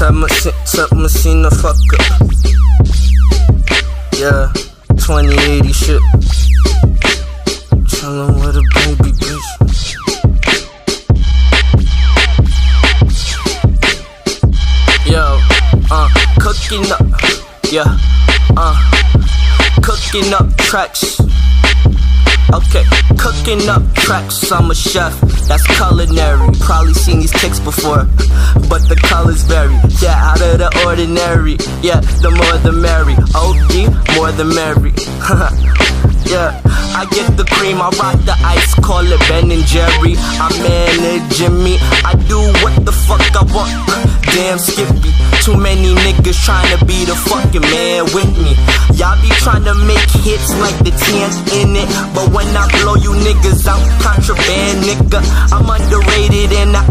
Tell machine the fuck up. Yeah, 2080 shit. Chillin' with a baby bitch. Yo, cooking up, yeah, cooking up tracks. Okay, cooking up tracks, I'm a chef, that's culinary. Probably seen these kicks before, but the colors vary. Yeah, out of the ordinary, yeah, the more the merry. OG, more the merry. Yeah, I get the cream, I rock the ice, call it Ben and Jerry. I'm managing me, I do what the fuck I want. Damn Skippy, too many niggas trying to be the fucking man with me. Y'all be trying to make hits like the 10th in it, but when I blow you niggas out, contraband nigga. I'm underrated and I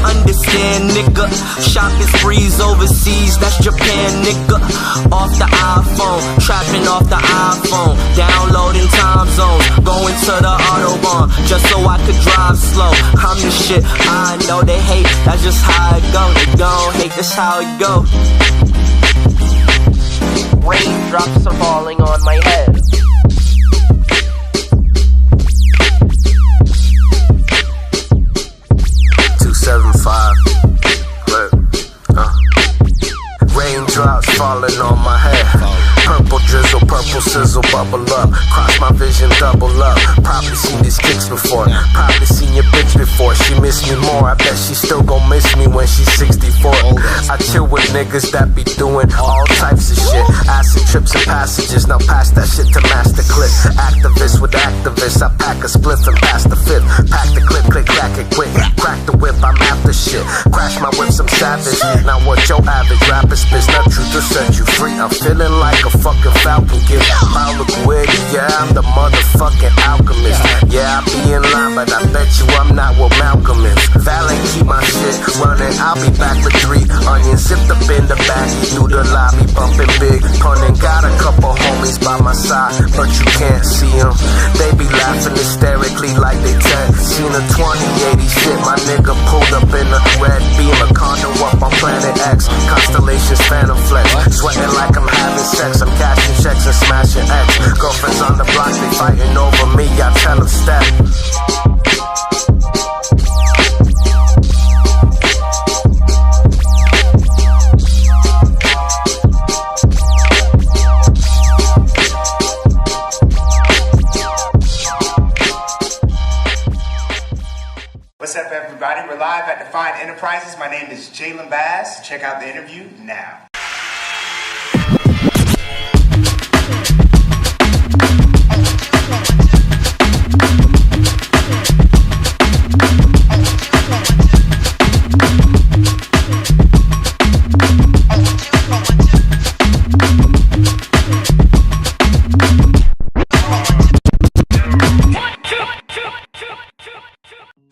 understand nigga. Shopping sprees overseas, that's Japan nigga. Off the iPhone, trapping off the iPhone, downloading time zones, going to the Autobahn just so I could drive slow. I'm the shit, I know they hate, that's just how it go. They gon' hate, that's how it go. Raindrops are falling on my head. Raindrops falling on my head. Purple drizzle, purple sizzle, bubble up. Cross my vision, double up. Probably seen these kicks before. Probably seen your bitch before. She miss me more. I bet she still gon' miss me when she's 64. I chill with niggas that be doing all types of shit. Acid trips and passages. Now pass that shit to master clip. Activist with activists. I pack a spliff and pass the fifth. Pack the clip, click, crack it quick. Crack the whip, I'm after shit. Crash my whip, some savage. Now what your average rapper spits? Not truth to set you free. I'm feeling like a fucking falcon. Give Paulo Guidi, yeah, I'm the motherfucking alchemist. Yeah, I be in line, but I bet you I'm not what Malcolm is. Valen, keep my shit running. I'll be back with 3 onions. Zipped up in the back, through the lobby, bumping big. Punning, got a couple homies by my side, but you can't see them. They be laughing hysterically like they Ted. Seen a 2080 shit, my nigga pulled up in a red beam. A condo up on planet X, constellations, phantom flex. Sweating like I'm having sex, I'm cashing checks and smashing X. Girlfriends on the block, they fighting over me, I tell them step. What's up, everybody? We're live at Defined Enterprises. My name is Jalen Bazz. Check out the interview now.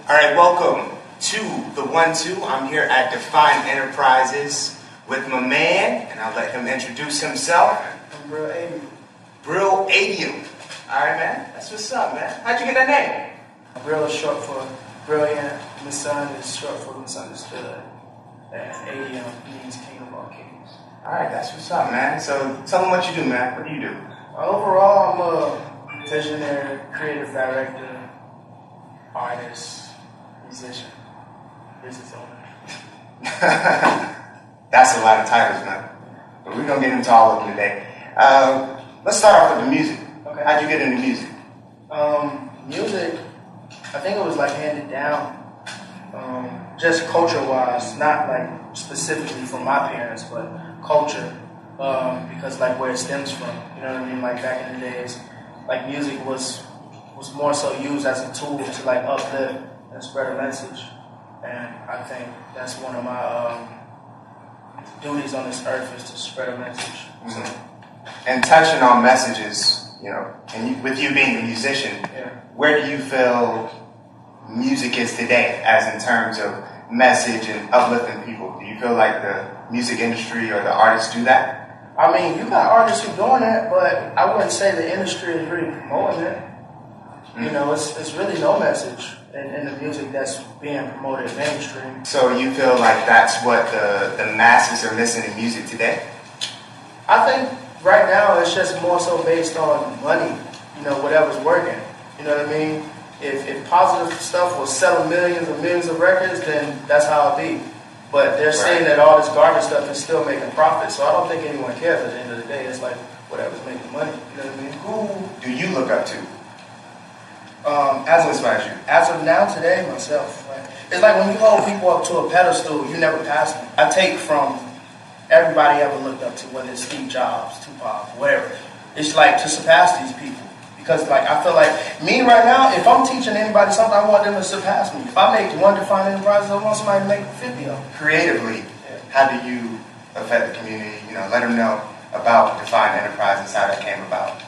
All right, welcome to the 1-2. I'm here at Defined Enterprises with my man, and I'll let him introduce himself. I'm Brill Adium. Brill Adium. All right, man. That's what's up, man. How'd you get that name? Brill is short for brilliant. Misun is short for misunderstood. And Adium means king of all kings. All right, that's what's up, man. So tell them what you do, man. What do you do? Overall, I'm a visionary, creative director, artist, musician, business owner. That's a lot of titles, man. But we're going to get into all of them today. Let's start off with the music. Okay. How'd you get into music? Music, I think it was like handed down, just culture-wise, not like specifically from my parents, but culture, because like where it stems from, you know what I mean? Like back in the days, like music was more so used as a tool to like uplift and spread a message. And I think that's one of my duties on this earth is to spread a message. Mm-hmm. And touching on messages, you know, and with you being a musician, yeah. Where do you feel music is today as in terms of message and uplifting people? Do you feel like the music industry or the artists do that? I mean, you got artists who doing that, but I wouldn't say the industry is really promoting it. You know, it's really no message in the music that's being promoted mainstream. So you feel like that's what the masses are missing in music today? I think right now it's just more so based on money, you know, whatever's working. You know what I mean? If positive stuff will sell millions and millions of records, then that's how it be. But they're saying that all this garbage stuff is still making profit, so I don't think anyone cares at the end of the day. It's like whatever's making money. You know what I mean? Who do you look up to? As of now, today, myself. Like, it's like when you hold people up to a pedestal, you never pass them. I take from everybody ever looked up to, whether it's Steve Jobs, Tupac, whatever. It's like to surpass these people. Because like I feel like me right now, if I'm teaching anybody something, I want them to surpass me. If I make one defined enterprise, I want somebody to make 50 of them. Creatively, how do you affect the community? You know, let them know about defined enterprises, how that came about.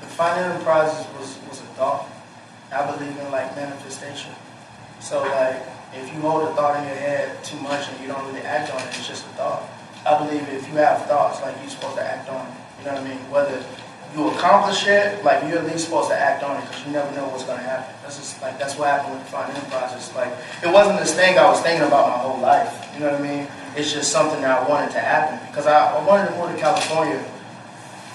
Defined enterprises was a thought. I believe in like manifestation. So like if you hold a thought in your head too much and you don't really act on it, it's just a thought. I believe if you have thoughts, like you're supposed to act on it. You know what I mean? Whether you accomplish it, like you're at least supposed to act on it because you never know what's going to happen. That's just like that's what happened with Defined Enterprises. Like it wasn't this thing I was thinking about my whole life. You know what I mean? It's just something that I wanted to happen because I wanted to move to California,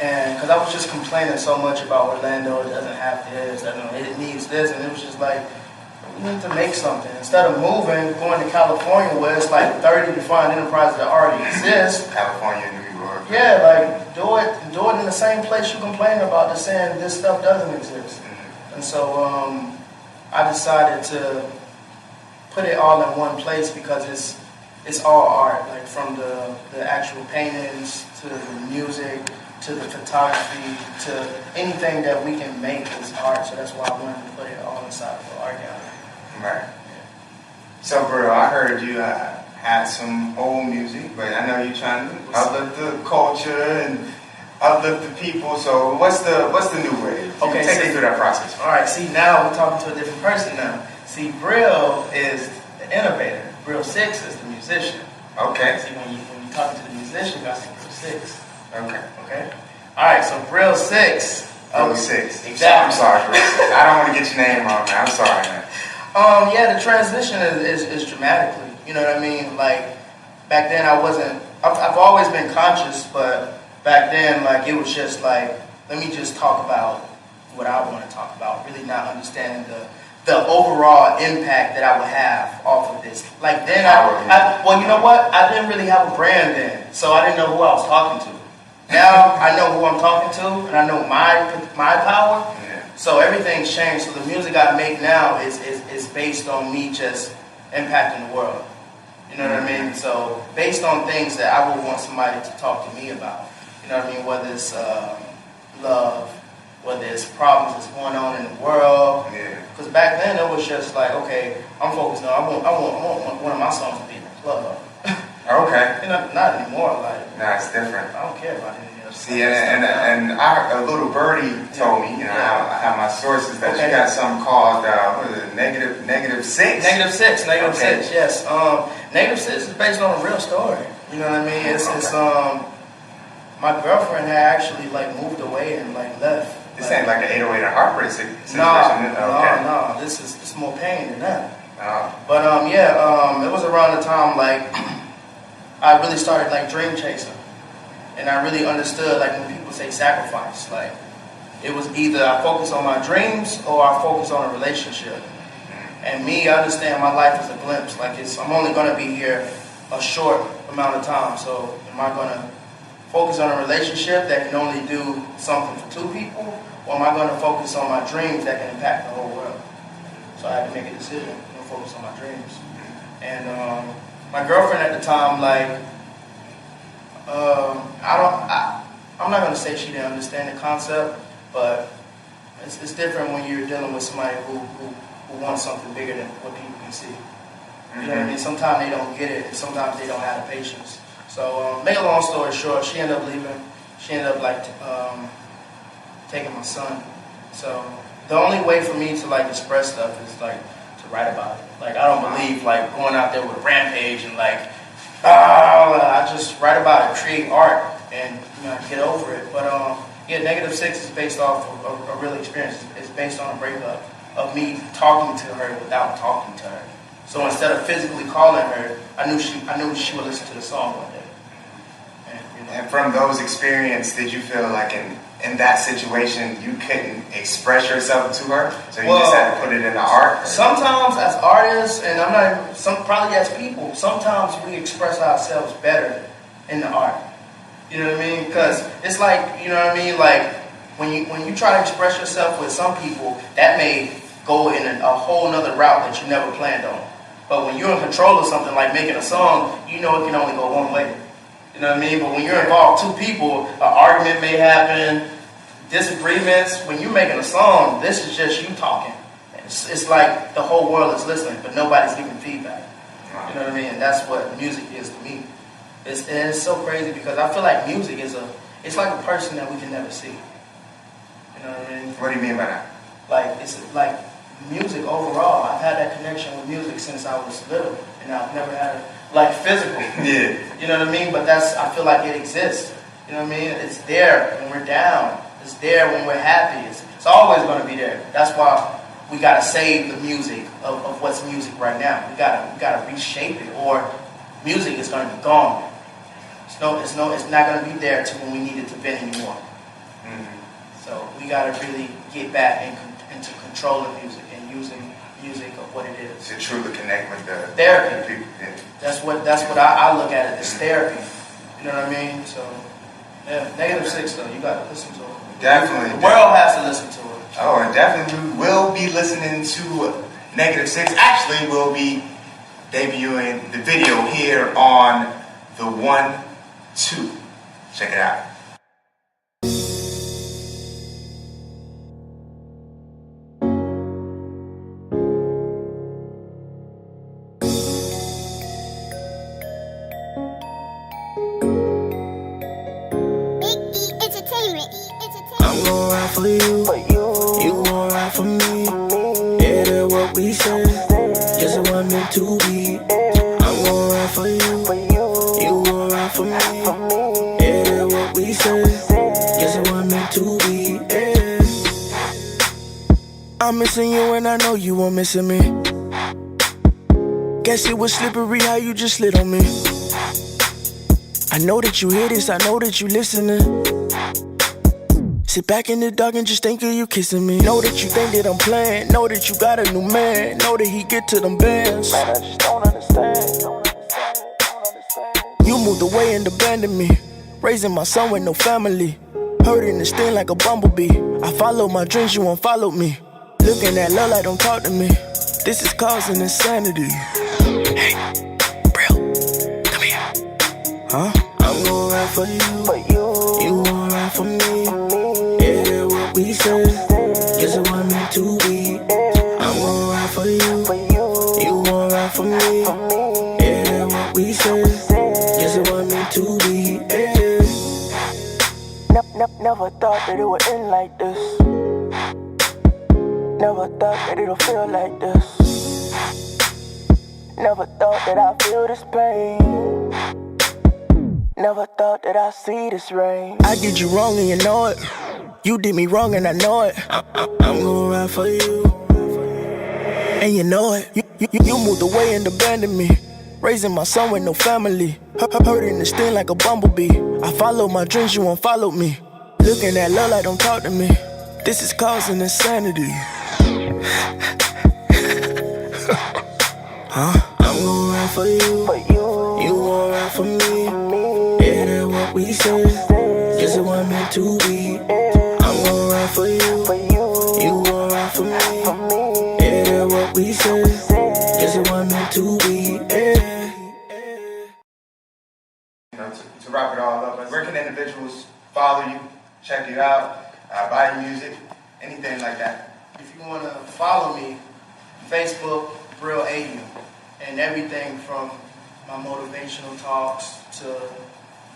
and because I was just complaining so much about Orlando. It doesn't have this, it needs this, and it was just like we need to make something instead of moving, going to California where it's like 30 Defined Enterprises that already exist. California, New York. Yeah, like do it in the same place you complain about, just saying this stuff doesn't exist. And so I decided to put it all in one place because it's all art, like from the actual paintings to the music to the photography to anything that we can make is art. So that's why I wanted to put it all inside of the art gallery. Right. So, Brill, I heard you had some old music, but I know you're trying to uplift the culture and uplift the people. So, what's the new wave? Okay, take us through that process. All right. See, now we're talking to a different person now. See, Brill is the innovator. Brill 6 is the musician. Okay. See, when you talking to the musician, you got to say Brill 6. Okay. Okay. All right. So Brill 6. Brill 6. Exactly. I'm sorry, Brill 6. I don't want to get your name wrong, man. I'm sorry, man. Yeah, the transition is dramatically. You know what I mean? Like back then, I've always been conscious, but back then, like it was just like, let me just talk about what I want to talk about. Really not understanding the overall impact that I would have off of this. Like then, well, you know what? I didn't really have a brand then, so I didn't know who I was talking to. Now I know who I'm talking to, and I know my power. So everything's changed. So the music I make now is based on me just impacting the world. You know what I mean? So based on things that I would want somebody to talk to me about. You know what I mean? Whether it's love, whether it's problems that's going on in the world. Because back then it was just like, okay, I'm focused on. I want one of my songs to be in the club. Okay. You know, not anymore. Like, nah, it's different. I don't care about any of that. See, and a little birdie told me, you know, I have my sources that you got something called what is it, negative 6? Negative 6, yes. Negative 6 is based on a real story. You know what I mean? It's my girlfriend had actually like moved away and like left. This ain't like an 808 or heartbreak situation. No. This is more pain than that. But it was around the time like I really started like dream chasing. And I really understood, like, when people say sacrifice, like, it was either I focus on my dreams or I focus on a relationship. And me, I understand my life is a glimpse. Like, I'm only going to be here a short amount of time. So am I going to focus on a relationship that can only do something for 2 people? Or am I going to focus on my dreams that can impact the whole world? So I had to make a decision, focus on my dreams. And my girlfriend at the time, like, I'm not going to say she didn't understand the concept, but it's different when you're dealing with somebody who wants something bigger than what people can see. You know what I mean? Sometimes they don't get it, and sometimes they don't have the patience. So, make a long story short, she ended up leaving. She ended up like taking my son. So, the only way for me to like express stuff is like to write about it. Like, I don't believe like going out there with a rampage and like, I just write about it, create art, and get over it. But Yeah, -6 is based off of a real experience. It's based on a breakup of me talking to her without talking to her. So instead of physically calling her, I knew she would listen to the song one day. And from those experiences, did you feel like in that situation you couldn't express yourself to her, so you just had to put it in the art? Sometimes as artists, and probably as people, sometimes we express ourselves better in the art. You know what I mean? Because it's like, you know what I mean? Like when you try to express yourself with some people, that may go in a whole nother route that you never planned on. But when you're in control of something like making a song, you know it can only go one way. You know what I mean? But when you're involved two people, an argument may happen, disagreements. When you're making a song, this is just you talking. It's like the whole world is listening, but nobody's giving feedback. You know what I mean? And that's what music is to me. It's so crazy because I feel like music it's like a person that we can never see. You know what I mean? What do you mean by that? Like, it's like music overall. I've had that connection with music since I was little, and I've never had it like physical. Yeah. You know what I mean? But I feel like it exists. You know what I mean? It's there when we're down. It's there when we're happy. It's always going to be there. That's why we got to save the music of what's music right now. We got to reshape it, or music is going to be gone. It's not going to be there to when we need it to vent anymore. Mm-hmm. So we got to really get back into controlling music and using music of what it is. To truly connect with the therapy. People. Yeah. That's what I look at it as, therapy. You know what I mean? So yeah, -6 though, you got to listen to it. Definitely. The world has to listen to it. Oh, and definitely we will be listening to -6. Actually, we'll be debuting the video here on the 1-2. Check it out. I'm gon' ride for you, you gon' ride for me. Yeah, that's what we said. Yes, it was meant to be. I'm gon' ride for you, you gon' ride for me. Yeah, that's what we said. Yes, it was meant to be. Yeah. I'm missing you and I know you were missing me. Guess it was slippery how you just slid on me. I know that you hear this, I know that you listening. Sit back in the dark and just think of you kissing me. Know that you think that I'm playing. Know that you got a new man. Know that he get to them bands. Man, I just don't understand. You moved away and abandoned me. Raising my son with no family. Hurting the sting like a bumblebee. I followed my dreams, you won't follow me. Looking at love like don't talk to me. This is causing insanity. Hey, Brill, come here. Huh? I'm gon' ride for you. You gon' ride for me. Yeah, what we said. Guess it was meant to be. I'm gon' ride for you. You gon' ride for me. Yeah, what we said. Guess it was meant to be. Yeah. Never thought that it would end like this. Never thought that it'll feel like this. Never thought that I'd feel this pain. Never thought that I'd see this rain. I did you wrong and you know it. You did me wrong and I know it. I'm gon' ride for you. And you know it. You moved away and abandoned me. Raising my son with no family. Hurting the sting like a bumblebee. I followed my dreams, you won't follow me. Looking at love like don't talk to me. This is causing insanity. Huh? I'm gon' ride for you. You gon' ride for me. Yeah, that's what we said. Guess it was meant to be. I'm gon' ride for you. You gon' ride for me. Yeah, that's what we said. Guess it was meant to be. Yeah. You know, to wrap it all up, where can individuals follow you, check you out, buy your music, anything like that? If you want to follow me, Facebook, Brill Adium, and everything from my motivational talks to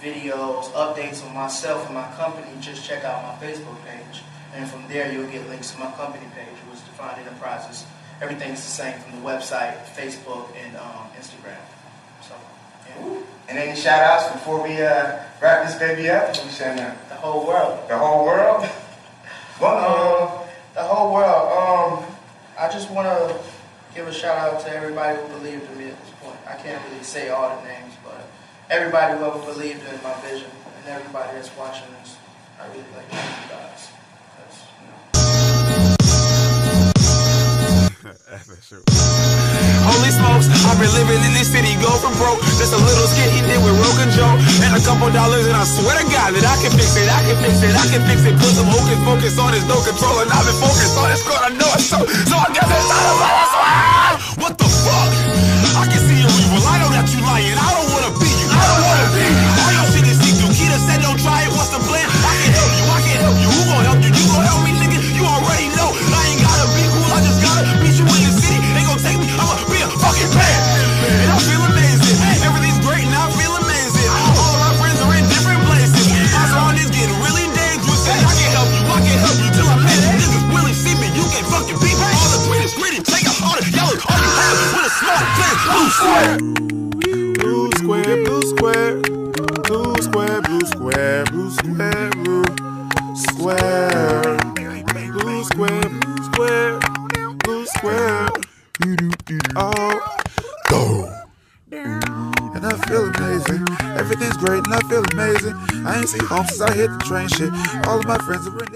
videos, updates on myself and my company, just check out my Facebook page. And from there, you'll get links to my company page, which is Defined Enterprises. Everything is the same from the website, Facebook, and Instagram. So, yeah. And any shout outs before we wrap this baby up? What we saying now? The whole world. The whole world? The whole world. I just want to give a shout out to everybody who believed in me at this point. I can't really say all the names, but everybody who ever believed in my vision and everybody that's watching this, I really like you guys. That's, you know. Holy smokes, I've been living in this city, go from broke. Just a little skit he did with Rogan Joe, and a couple dollars, and I swear to God that I can fix it, I can fix it, I can fix it. Put some hocus focus on this, no control, and I've been focused on this score, I know it's so I guess it's not a what the fuck? I can see your evil, I know that you lying, I don't wanna be you, I don't wanna be you. All your shit is see-through, Keita said don't try it, what's the plan? I can help you, I can help you, who gon' help you? You gon' help me, nigga, you already know. I ain't gotta be cool, I just gotta beat you in the city. They gon' take me, I'ma be a fucking man. And I feel amazing, everything's great and I feel amazing. All of my friends are in different places. My song is getting really dangerous, and I can help you till I make it. Niggas really see me, you can't fucking beat me. All the greatest, gritty, take out all the yellow, all you have with a small plan. Blue square. Blue square, blue square. Blue square, blue square, blue square, blue square. Blue square, blue square, blue square. Oh, go. And I feel amazing. Everything's great and I feel amazing. I ain't seen home since I hit the train shit. All of my friends are in